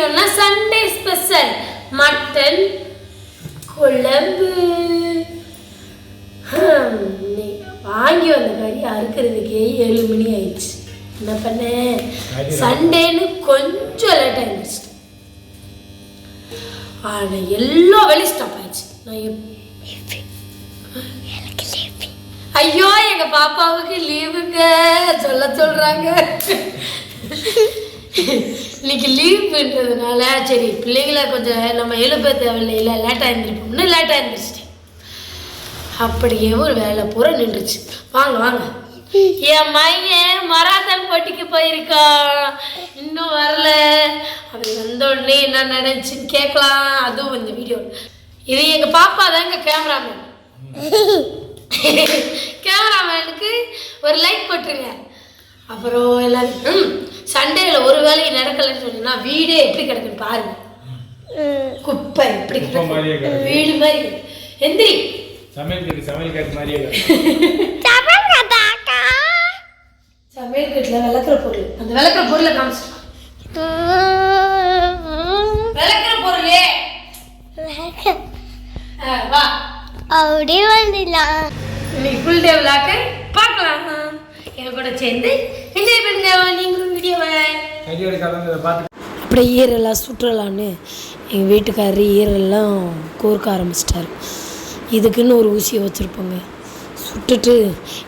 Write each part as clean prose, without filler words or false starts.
வீடியோனா Sunday special mutton குழம்பு. வாங்கி வந்த கறி அறுக்கிறதுக்கே 7 மணி ஆயிடுச்சு. என்ன பண்ணேன், சண்டேன்னு கொஞ்சம் லேட் ஆயிடுச்சு. ஆனால் எல்லா வேலையும் ஸ்டாப் ஆயிடுச்சு. ஐயோ எங்க பாப்பாவுக்கு லீவுங்க சொல்றாங்க. இன்னைக்கு லீவுன்றதுனால சரி பிள்ளைங்களை கொஞ்சம் நம்ம எழுப்ப தேவையில்லை, லேட்டாக இருந்துருப்போம்னு லேட்டாக இருந்துருச்சு. அப்படியே ஒரு வேலை பூரா நின்றுச்சு. வாங்க வாங்க, என் மையன் மராத்தான் போட்டிக்கு போயிருக்கான், இன்னும் வரல. அப்படி வந்த உடனே என்ன நினைச்சுன்னு கேட்கலாம். அதுவும் இந்த வீடியோ இது எங்கள் பாப்பா தாங்க கேமராமேன். கேமராமேனுக்கு ஒரு லைக் போட்டுருங்க. அப்புறம் எல்லாரும் சண்டேல ஒரு வேலைக்கு நடக்கலன்னு சொன்னா வீடே எப்படி கிடக்குன்னு பாருங்க. குப்பை எப்படி கிடக்கு, வீடு மாதிரி. எந்திரி சமையல் கட்டுல விளக்குற பொருள், அந்த விளக்குற பொருளை காமிச்சிட்டான். விளக்குற பொருளே வா அப்படியே வந்துடலாம். இன்னைக்கு ஃபுல் டே விளாக்க பார்க்கலாம். என் கூட சேர்ந்து என்ஜாய் பண்ணுங்க. நீங்களும் வீடியோவை அப்படியே ஈரெல்லாம் சுற்றலான்னு எங்கள் வீட்டுக்காரரு ஈரெல்லாம் கோர்க்க ஆரம்பிச்சிட்டாரு. இதுக்குன்னு ஒரு ஊசியை வச்சுருப்போங்க. சுட்டுட்டு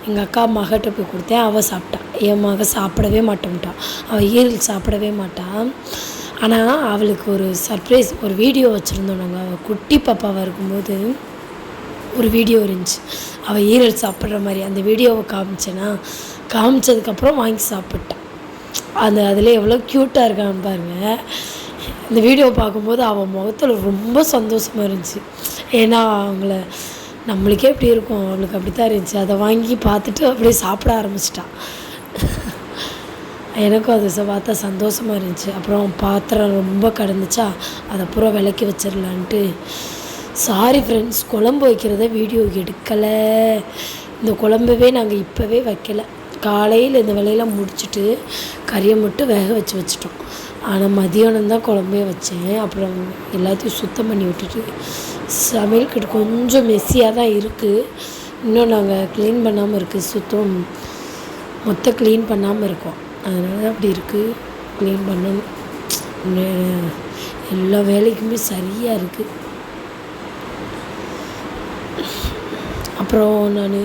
எங்கள் அக்கா மகிட்ட போய் கொடுத்தேன். அவள் சாப்பிட்டான். என் மக சாப்பிடவே மாட்டேன்ட்டான். அவள் ஈரல் சாப்பிடவே மாட்டான். ஆனால் அவளுக்கு ஒரு சர்ப்ரைஸ், ஒரு வீடியோ வச்சுருந்தோம் நாங்கள். அவள் குட்டி பாப்பாவாக இருக்கும்போது ஒரு வீடியோ இருந்துச்சு, அவள் ஈரல் சாப்பிட்ற மாதிரி. அந்த வீடியோவை காமிச்சதுக்கப்புறம் வாங்கி சாப்பிட்டான். அதில் எவ்வளோ க்யூட்டாக இருக்கான்னு பாருங்கள். இந்த வீடியோ பார்க்கும்போது அவள் முகத்தில் ரொம்ப சந்தோஷமாக இருந்துச்சு. ஏன்னா அவங்கள நம்மளுக்கே எப்படி இருக்கும், அவளுக்கு அப்படி தான் இருந்துச்சு. அதை வாங்கி பார்த்துட்டு அப்படியே சாப்பிட ஆரம்பிச்சிட்டான். எனக்கும் அதை பார்த்தா சந்தோஷமாக இருந்துச்சு. அப்புறம் பாத்திரம் ரொம்ப கிடந்துச்சா அதை பூரா விளக்கி வச்சிடலான்ட்டு. சாரி ஃப்ரெண்ட்ஸ், குழம்பு வைக்கிறத வீடியோ எடுக்கலை. இந்த குழம்பவே நாங்கள் இப்போவே வைக்கலை. காலையில் இந்த வேலையெல்லாம் முடிச்சுட்டு கறியை மட்டும் வேக வச்சுட்டோம். ஆனால் மதியானம் தான் குழம்பே வச்சேன். அப்புறம் எல்லாத்தையும் சுத்தம் பண்ணி விட்டுட்டு சமையல் கிட்ட கொஞ்சம் மெஸ்ஸியாக தான் இருக்குது. இன்னும் நாங்கள் க்ளீன் பண்ணாமல் இருக்குது, மொத்தம் க்ளீன் பண்ணாமல் இருக்கோம். அதனால தான் அப்படி இருக்குது. க்ளீன் பண்ணணும். எல்லா வேலைக்குமே சரியாக இருக்குது. அப்புறம் நான்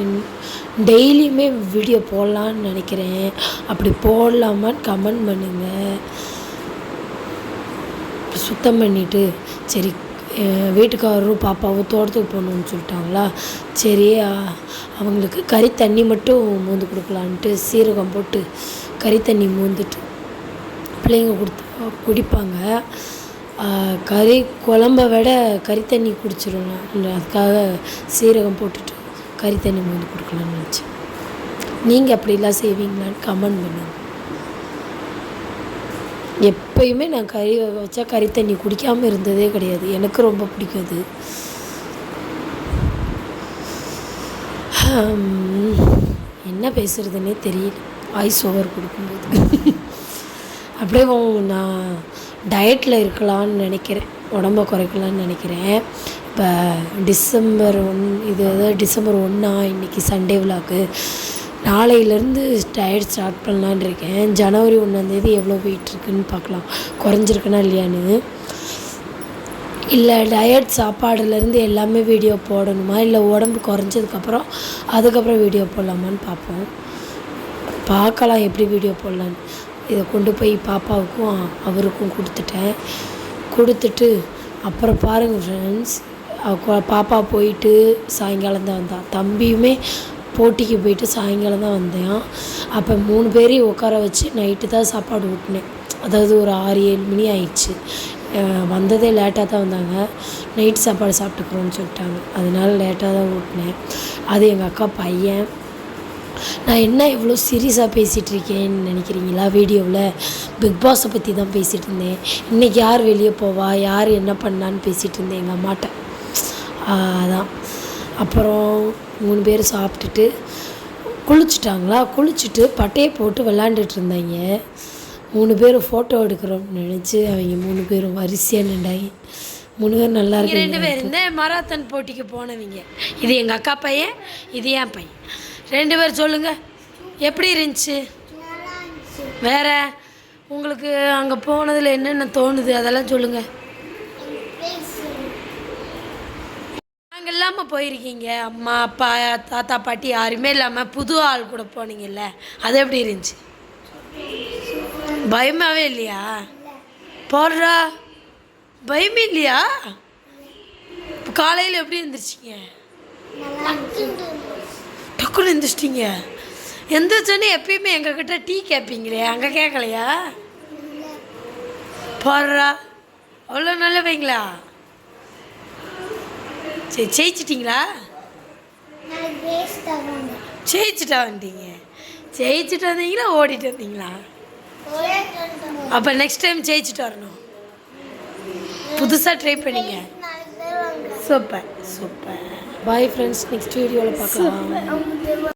டெய்லியுமே வீடியோ போடலான்னு நினைக்கிறேன். அப்படி போடலாமான்னு கமெண்ட் பண்ணுங்கள். சுத்தம் பண்ணிவிட்டு சரி வீட்டுக்காரரும் பாப்பாவும் தோட்டத்துக்கு போகணுன்னு சொல்லிட்டாங்களா, சரி அவங்களுக்கு கறி தண்ணி மட்டும் மோந்து கொடுக்கலான்ட்டு சீரகம் போட்டு கறி தண்ணி மோந்துட்டு பிள்ளைங்க குடிப்பாங்க. கறி குழம்பை விட கறி தண்ணி குடிச்சிடலாம், அதுக்காக சீரகம் போட்டுட்டு கறி தண்ணி மோந்து கொடுக்கலான்னு நினச்சேன். நீங்கள் அப்படிலாம் செய்வீங்களான்னு கமெண்ட் பண்ணுங்கள். எப்பயுமே நான் கறி வச்சா கறி தண்ணி குடிக்காமல் இருந்ததே கிடையாது. எனக்கு ரொம்ப பிடிக்கும் அது. என்ன பேசுகிறதுனே தெரியல வாய்ஸ் ஓவர் கொடுக்கும்போது. அப்படியே நான் டயட்டில் இருக்கலான்னு நினைக்கிறேன், உடம்பை குறைக்கலான்னு நினைக்கிறேன். இப்போ டிசம்பர் 1 இன்றைக்கி சண்டே விழாக்கு. நாளையிலேருந்து டயட் ஸ்டார்ட் பண்ணலான்னு இருக்கேன். ஜனவரி 1 எவ்வளோ வெயிட் இருக்குதுன்னு பார்க்கலாம், குறைஞ்சிருக்குன்னா இல்லையான்னு. இல்லை டயட் சாப்பாடுலேருந்து எல்லாமே வீடியோ போடணுமா, இல்லை உடம்பு குறைஞ்சதுக்கப்புறம் அதுக்கப்புறம் வீடியோ போடலாமான்னு பார்க்கலாம் எப்படி வீடியோ போடலான்னு. இதை கொண்டு போய் பாப்பாவுக்கும் அவருக்கும் கொடுத்துட்டு அப்புறம் பாருங்கள் ஃப்ரெண்ட்ஸ், பாப்பா போயிட்டு சாயங்காலம் தான் வந்தான். தம்பியுமே போட்டிக்கு போயிட்டு சாயங்காலம் தான் வந்தேன். அப்போ 3 பேரையும் உட்கார வச்சு நைட்டு தான் சாப்பாடு ஊட்டினேன். அதாவது ஒரு 6-7 மணி ஆயிடுச்சு. வந்ததே லேட்டாக தான் வந்தாங்க. நைட்டு சாப்பாடு சாப்பிட்டுக்கிறோன்னு சொல்லிட்டாங்க. அதனால லேட்டாக தான் ஊட்டினேன். அது எங்கள் அக்கா பையன். நான் என்ன இவ்வளோ சீரியஸாக பேசிகிட்ருக்கேன்னு நினைக்கிறீங்களா? வீடியோவில் பிக் பாஸை பற்றி தான் பேசிகிட்டு இருந்தேன். இன்றைக்கி யார் வெளியே போவா, யார் என்ன பண்ணான்னு பேசிகிட்டு இருந்தேன் எங்கள் அம்மாட்ட. அதான். அப்புறம் 3 பேர் சாப்பிட்டுட்டு குளிச்சுட்டாங்களா, குளிச்சுட்டு பட்டையை போட்டு விளாண்டுட்டு இருந்தாங்க. 3 பேரும் ஃபோட்டோ எடுக்கிறோம்னு நினச்சி அவங்க 3 பேரும் வரிசையாக நின்றாங்க. 3 பேரும் நல்லா இருக்கு. 2 பேர் இந்த மராத்தான் போட்டிக்கு போனவங்க. இது எங்கள் அக்கா பையன், இது என் பையன். 2 பேர் சொல்லுங்கள் எப்படி இருந்துச்சு? வேற உங்களுக்கு அங்கே போனதில் என்னென்ன தோணுது அதெல்லாம் சொல்லுங்கள். நாங்கள் இல்லாமல் போயிருக்கீங்க, அம்மா அப்பா தாத்தா பாட்டி யாருமே இல்லாமல் புது ஆள் கூட போனீங்கல்ல, அது எப்படி இருந்துச்சு? பயமாகவே இல்லையா? போடுறா பயமே இல்லையா? காலையில் எப்படி இருந்துச்சிங்க? டக்குன்னு எழுந்திரிச்சிட்டிங்க. எந்திரிச்சோன்னே எப்பயுமே எங்ககிட்ட டீ கேட்பீங்களே, அங்கே கேட்கலையா? போடுறா அவ்வளோ நல்லவங்களா? சரி ஜெயிச்சிட்டிங்களா? ஜெயிச்சுட்டா வந்தீங்க. ஜெயிச்சுட்டு வந்தீங்களா ஓடிட்டு வந்தீங்களா? அப்போ நெக்ஸ்ட் டைம் ஜெயிச்சுட்டு வரணும். புதுசாக ட்ரை பண்ணிங்க. Super super. Bye friends, next வீடியோவில் பார்க்கலாம்.